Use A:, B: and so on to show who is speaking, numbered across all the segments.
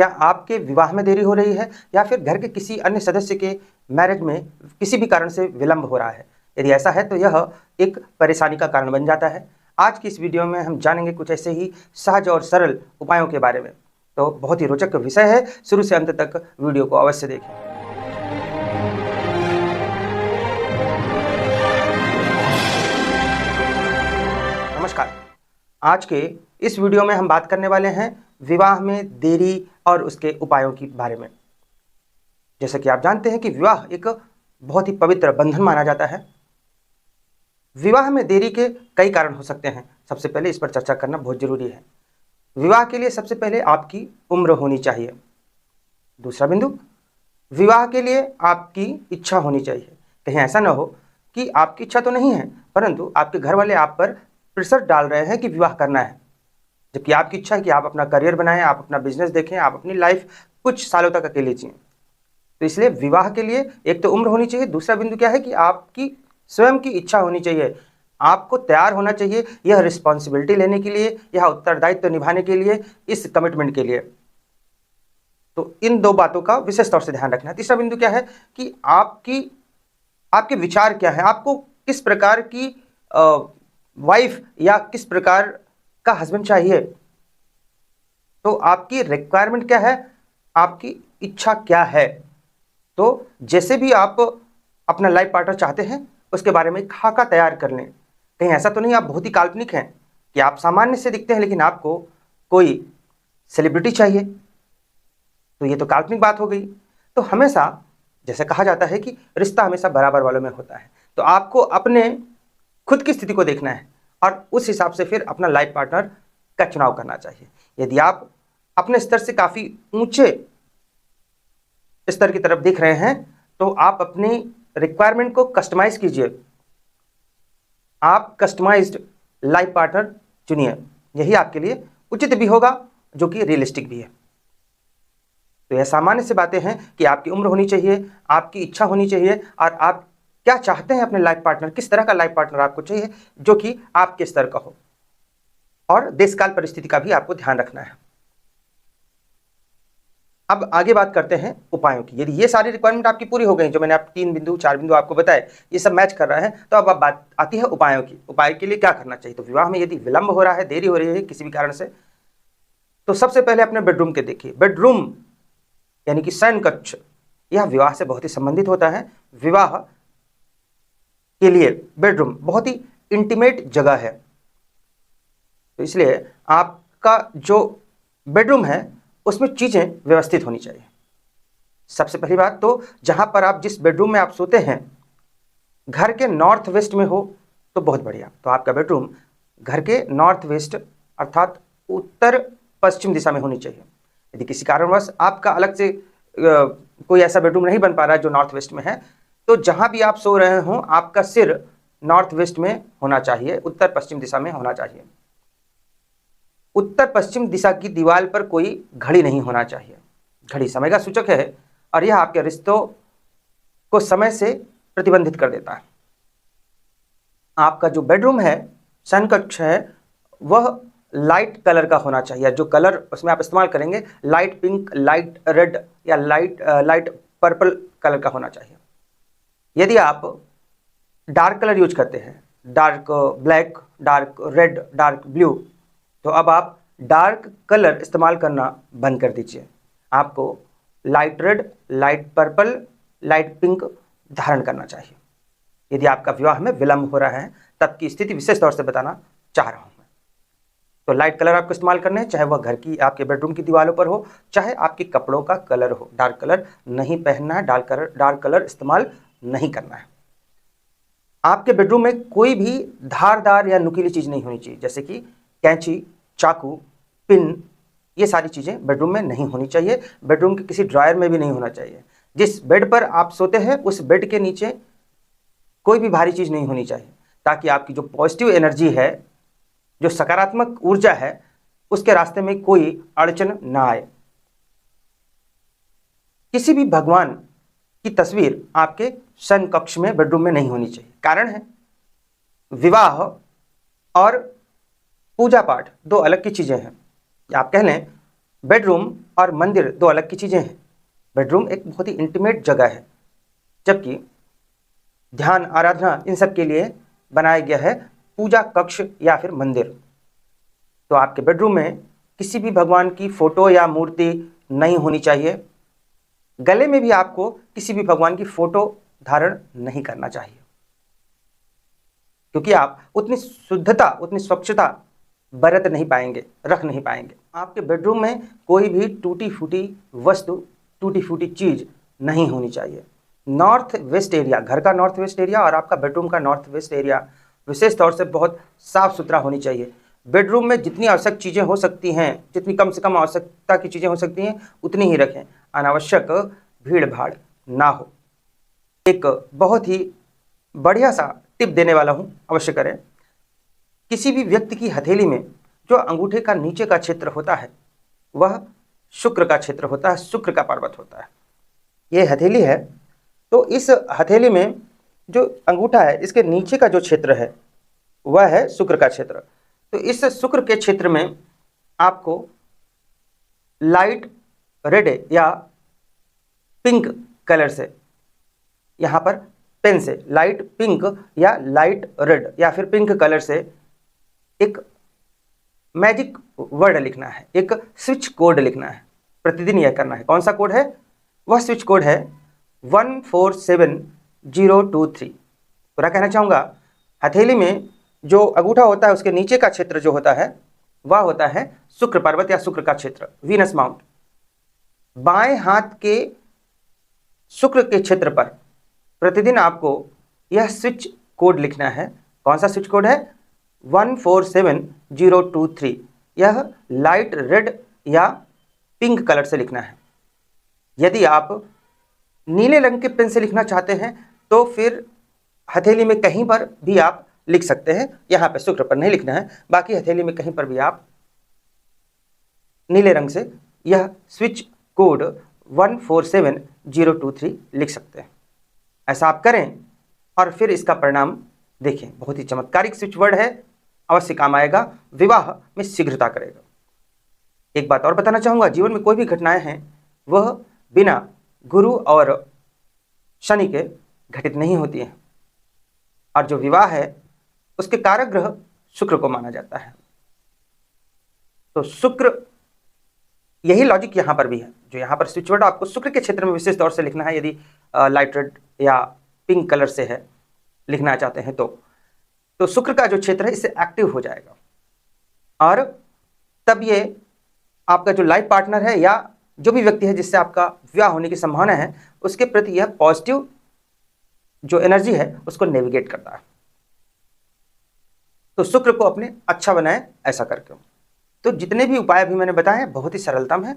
A: क्या आपके विवाह में देरी हो रही है या फिर घर के किसी अन्य सदस्य के मैरिज में किसी भी कारण से विलंब हो रहा है? यदि ऐसा है तो यह एक परेशानी का कारण बन जाता है। आज की इस वीडियो में हम जानेंगे कुछ ऐसे ही सहज और सरल उपायों के बारे में। तो बहुत ही रोचक विषय है, शुरू से अंत तक वीडियो को अवश्य देखें। नमस्कार, आज के इस वीडियो में हम बात करने वाले हैं विवाह में देरी और उसके उपायों के बारे में। जैसा कि आप जानते हैं कि विवाह एक बहुत ही पवित्र बंधन माना जाता है। विवाह में देरी के कई कारण हो सकते हैं। सबसे पहले इस पर चर्चा करना बहुत जरूरी है। विवाह के लिए सबसे पहले आपकी उम्र होनी चाहिए। दूसरा बिंदु, विवाह के लिए आपकी इच्छा होनी चाहिए। कहीं ऐसा ना हो कि आपकी इच्छा तो नहीं है परंतु आपके घर वाले आप पर प्रेशर डाल रहे हैं कि विवाह करना है, जबकि आपकी इच्छा है कि आप अपना करियर बनाएं, आप अपना बिजनेस देखें, आप अपनी लाइफ कुछ सालों तक अकेले जिएं। तो इसलिए विवाह के लिए एक तो उम्र होनी चाहिए। दूसरा बिंदु क्या है कि आपकी स्वयं की इच्छा होनी चाहिए। आपको तैयार होना चाहिए यह रिस्पॉन्सिबिलिटी लेने के लिए, यह उत्तरदायित्व निभाने के लिए, इस कमिटमेंट के लिए। तो इन दो बातों का विशेष तौर से ध्यान रखना है। तीसरा बिंदु क्या है कि आपके विचार क्या है, आपको किस प्रकार की वाइफ या किस प्रकार का हस्बैंड चाहिए। तो आपकी रिक्वायरमेंट क्या है, आपकी इच्छा क्या है। तो जैसे भी आप अपना लाइफ पार्टनर चाहते हैं उसके बारे में खाका तैयार कर लें। कहीं ऐसा तो नहीं आप बहुत ही काल्पनिक हैं कि आप सामान्य से दिखते हैं लेकिन आपको कोई सेलिब्रिटी चाहिए, तो ये तो काल्पनिक बात हो गई। तो हमेशा जैसे कहा जाता है कि रिश्ता हमेशा बराबर वालों में होता है। तो आपको अपने खुद की स्थिति को देखना है और उस हिसाब से फिर अपना लाइफ पार्टनर का चुनाव करना चाहिए। यदि आप अपने स्तर से काफी ऊंचे स्तर की तरफ देख रहे हैं तो आप अपनी रिक्वायरमेंट को कस्टमाइज कीजिए। आप कस्टमाइज्ड लाइफ पार्टनर चुनिए, यही आपके लिए उचित भी होगा, जो कि रियलिस्टिक भी है। तो यह सामान्य से बातें हैं कि आपकी उम्र होनी चाहिए, आपकी इच्छा होनी चाहिए और आप क्या चाहते हैं अपने लाइफ पार्टनर, किस तरह का लाइफ पार्टनर आपको चाहिए जो कि आपके स्तर का हो। और देशकाल परिस्थिति का भी आपको ध्यान रखना है। अब आगे बात करते हैं उपायों की। यदि ये सारी रिक्वायरमेंट आपकी पूरी हो गई, जो मैंने आप 3 बिंदु 4 बिंदु आपको बताए, ये सब मैच कर रहा है, तो अब बात आती है उपायों की। उपाय के लिए क्या करना चाहिए। तो विवाह में यदि विलंब हो रहा है, देरी हो रही है किसी भी कारण से, तो सबसे पहले अपने बेडरूम के देखिए। बेडरूम यानी कि शयन कक्ष, यह विवाह से बहुत ही संबंधित होता है। विवाह के लिए बेडरूम बहुत ही इंटीमेट जगह है, तो इसलिए आपका जो बेडरूम है उसमें चीजें व्यवस्थित होनी चाहिए। सबसे पहली बात तो जहां पर आप जिस बेडरूम में आप सोते हैं घर के नॉर्थ वेस्ट में हो तो बहुत बढ़िया। तो आपका बेडरूम घर के नॉर्थ वेस्ट अर्थात उत्तर पश्चिम दिशा में होनी चाहिए। यदि किसी कारणवश आपका अलग से कोई ऐसा बेडरूम नहीं बन पा रहा है जो नॉर्थ वेस्ट में है, तो जहां भी आप सो रहे हो आपका सिर नॉर्थ वेस्ट में होना चाहिए, उत्तर पश्चिम दिशा में होना चाहिए। उत्तर पश्चिम दिशा की दीवार पर कोई घड़ी नहीं होना चाहिए। घड़ी समय का सूचक है और यह आपके रिश्तों को समय से प्रतिबंधित कर देता है। आपका जो बेडरूम है, शयन कक्ष है, वह लाइट कलर का होना चाहिए। जो कलर उसमें आप इस्तेमाल करेंगे लाइट पिंक, लाइट रेड या लाइट पर्पल कलर का होना चाहिए। यदि आप डार्क कलर यूज करते हैं, dark black, dark red, dark blue, तो अब आप डार्क कलर इस्तेमाल करना बंद कर दीजिए। आपको light red, light purple, light pink धारण करना चाहिए। यदि आपका विवाह में विलंब हो रहा है तब की स्थिति विशेष तौर से बताना चाह रहा हूं मैं। तो लाइट कलर आपको इस्तेमाल करने हैं, चाहे वह घर की आपके बेडरूम की दीवारों पर हो, चाहे आपके कपड़ों का कलर हो। डार्क कलर नहीं पहनना है, डार्क कलर इस्तेमाल नहीं करना है। आपके बेडरूम में कोई भी धारदार या नुकीली चीज नहीं होनी चाहिए, जैसे कि कैंची, चाकू, पिन, ये सारी चीजें बेडरूम में नहीं होनी चाहिए। बेडरूम के किसी ड्रायर में भी नहीं होना चाहिए। जिस बेड पर आप सोते हैं उस बेड के नीचे कोई भी भारी चीज नहीं होनी चाहिए, ताकि आपकी जो पॉजिटिव एनर्जी है, जो सकारात्मक ऊर्जा है, उसके रास्ते में कोई अड़चन ना आए। किसी भी भगवान की तस्वीर आपके शयन कक्ष में, बेडरूम में नहीं होनी चाहिए। कारण है विवाह और पूजा पाठ दो अलग की चीजें हैं। आप कह लें बेडरूम और मंदिर दो अलग की चीज़ें हैं। बेडरूम एक बहुत ही इंटीमेट जगह है, जबकि ध्यान, आराधना इन सब के लिए बनाया गया है पूजा कक्ष या फिर मंदिर। तो आपके बेडरूम में किसी भी भगवान की फोटो या मूर्ति नहीं होनी चाहिए। गले में भी आपको किसी भी भगवान की फोटो धारण नहीं करना चाहिए, क्योंकि आप उतनी शुद्धता, उतनी स्वच्छता बरत नहीं पाएंगे, रख नहीं पाएंगे। आपके बेडरूम में कोई भी टूटी फूटी वस्तु, टूटी फूटी चीज नहीं होनी चाहिए। नॉर्थ वेस्ट एरिया, घर का नॉर्थ वेस्ट एरिया और आपका बेडरूम का नॉर्थ वेस्ट एरिया विशेष तौर से बहुत साफ सुथरा होनी चाहिए। बेडरूम में जितनी आवश्यक चीज़ें हो सकती हैं, जितनी कम से कम आवश्यकता की चीज़ें हो सकती हैं, उतनी ही रखें। अनावश्यक भीड़ भाड़ ना हो। एक बहुत ही बढ़िया सा टिप देने वाला हूँ, अवश्य करें। किसी भी व्यक्ति की हथेली में जो अंगूठे का नीचे का क्षेत्र होता है वह शुक्र का क्षेत्र होता है, शुक्र का पर्वत होता है। ये हथेली है, तो इस हथेली में जो अंगूठा है इसके नीचे का जो क्षेत्र है वह है शुक्र का क्षेत्र। तो इस शुक्र के क्षेत्र में आपको लाइट रेड या पिंक कलर से, यहाँ पर पेन से लाइट पिंक या लाइट रेड या फिर पिंक कलर से एक मैजिक वर्ड लिखना है, एक स्विच कोड लिखना है। प्रतिदिन यह करना है। कौन सा कोड है? वह स्विच कोड है 147023। पूरा कहना चाहूँगा, हथेली में जो अंगूठा होता है उसके नीचे का क्षेत्र जो होता है वह होता है शुक्र पर्वत या शुक्र का क्षेत्र, वीनस माउंट। बाएं हाथ के शुक्र के क्षेत्र पर प्रतिदिन आपको यह स्विच कोड लिखना है। कौन सा स्विच कोड है? 147023। यह लाइट रेड या पिंक कलर से लिखना है। यदि आप नीले रंग के पेन से लिखना चाहते हैं तो फिर हथेली में कहीं पर भी आप लिख सकते हैं। यहाँ पे शुक्र पर नहीं लिखना है, बाकी हथेली में कहीं पर भी आप नीले रंग से यह स्विच कोड 147023 लिख सकते हैं। ऐसा आप करें और फिर इसका परिणाम देखें। बहुत ही चमत्कारिक स्विच वर्ड है, अवश्य काम आएगा, विवाह में शीघ्रता करेगा। एक बात और बताना चाहूँगा, जीवन में कोई भी घटनाएं हैं वह बिना गुरु और शनि के घटित नहीं होती हैं, और जो विवाह है उसके कारक ग्रह शुक्र को माना जाता है। तो शुक्र, यही लॉजिक यहाँ पर भी है। जो यहाँ पर स्विच वर्ड आपको शुक्र के क्षेत्र में विशेष तौर से लिखना है, यदि लाइट रेड या पिंक कलर से है लिखना चाहते हैं तो शुक्र का जो क्षेत्र है इससे एक्टिव हो जाएगा, और तब ये आपका जो लाइफ पार्टनर है या जो भी व्यक्ति है जिससे आपका विवाह होने की संभावना है उसके प्रति यह पॉजिटिव जो एनर्जी है उसको नेविगेट करता है। तो शुक्र को अपने अच्छा बनाएं ऐसा करके। तो जितने भी उपाय अभी मैंने बताए बहुत ही सरलतम है,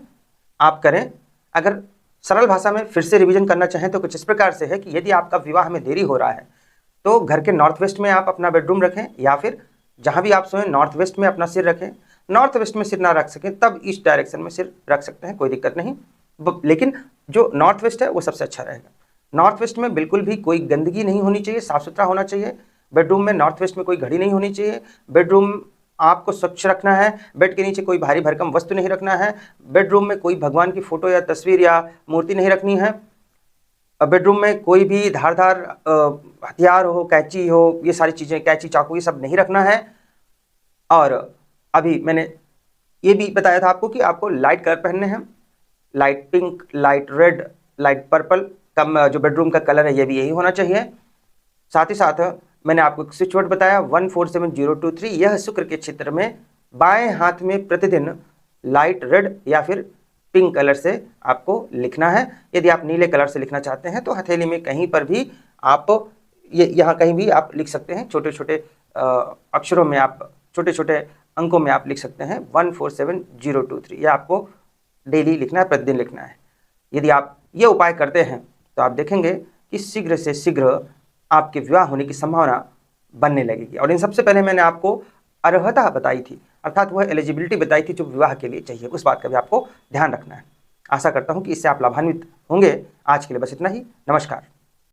A: आप करें। अगर सरल भाषा में फिर से रिवीजन करना चाहें तो कुछ इस प्रकार से है कि यदि आपका विवाह में देरी हो रहा है तो घर के नॉर्थ वेस्ट में आप अपना बेडरूम रखें, या फिर जहां भी आप सोएं नॉर्थ वेस्ट में अपना सिर रखें। नॉर्थ वेस्ट में सिर ना रख सकें तब ईस्ट डायरेक्शन में सिर रख सकते हैं, कोई दिक्कत नहीं। लेकिन जो नॉर्थ वेस्ट है वो सबसे अच्छा रहेगा। नॉर्थ वेस्ट में बिल्कुल भी कोई गंदगी नहीं होनी चाहिए, साफ सुथरा होना चाहिए। बेडरूम में नॉर्थ वेस्ट में कोई घड़ी नहीं होनी चाहिए। बेडरूम आपको स्वच्छ रखना है। बेड के नीचे कोई भारी भरकम वस्तु नहीं रखना है। बेडरूम में कोई भगवान की फोटो या तस्वीर या मूर्ति नहीं रखनी है। बेडरूम में कोई भी धारदार हथियार हो, कैंची हो, ये सारी चीज़ें, कैंची चाकू, ये सब नहीं रखना है। और अभी मैंने ये भी बताया था आपको कि आपको लाइट कलर पहनने हैं, light pink, light red, light purple. कम जो बेडरूम का कलर है ये भी यही होना चाहिए। साथ ही साथ मैंने आपको एक स्विच वर्ड बताया 147023। यह शुक्र के क्षेत्र में बाएं हाथ में प्रतिदिन लाइट रेड या फिर पिंक कलर से आपको लिखना है। यदि आप नीले कलर से लिखना चाहते हैं तो हथेली में कहीं पर भी आप यहाँ कहीं भी आप लिख सकते हैं। छोटे छोटे अक्षरों में आप, छोटे छोटे अंकों में आप लिख सकते हैं 147023। यह आपको डेली लिखना है, प्रतिदिन लिखना है। यदि आप ये उपाय करते हैं तो आप देखेंगे कि शीघ्र से शीघ्र आपके विवाह होने की संभावना बनने लगेगी। और इन सबसे पहले मैंने आपको अर्हता बताई थी, अर्थात वह एलिजिबिलिटी बताई थी जो विवाह के लिए चाहिए। उस बात का भी आपको ध्यान रखना है। आशा करता हूँ कि इससे आप लाभान्वित होंगे। आज के लिए बस इतना ही। नमस्कार।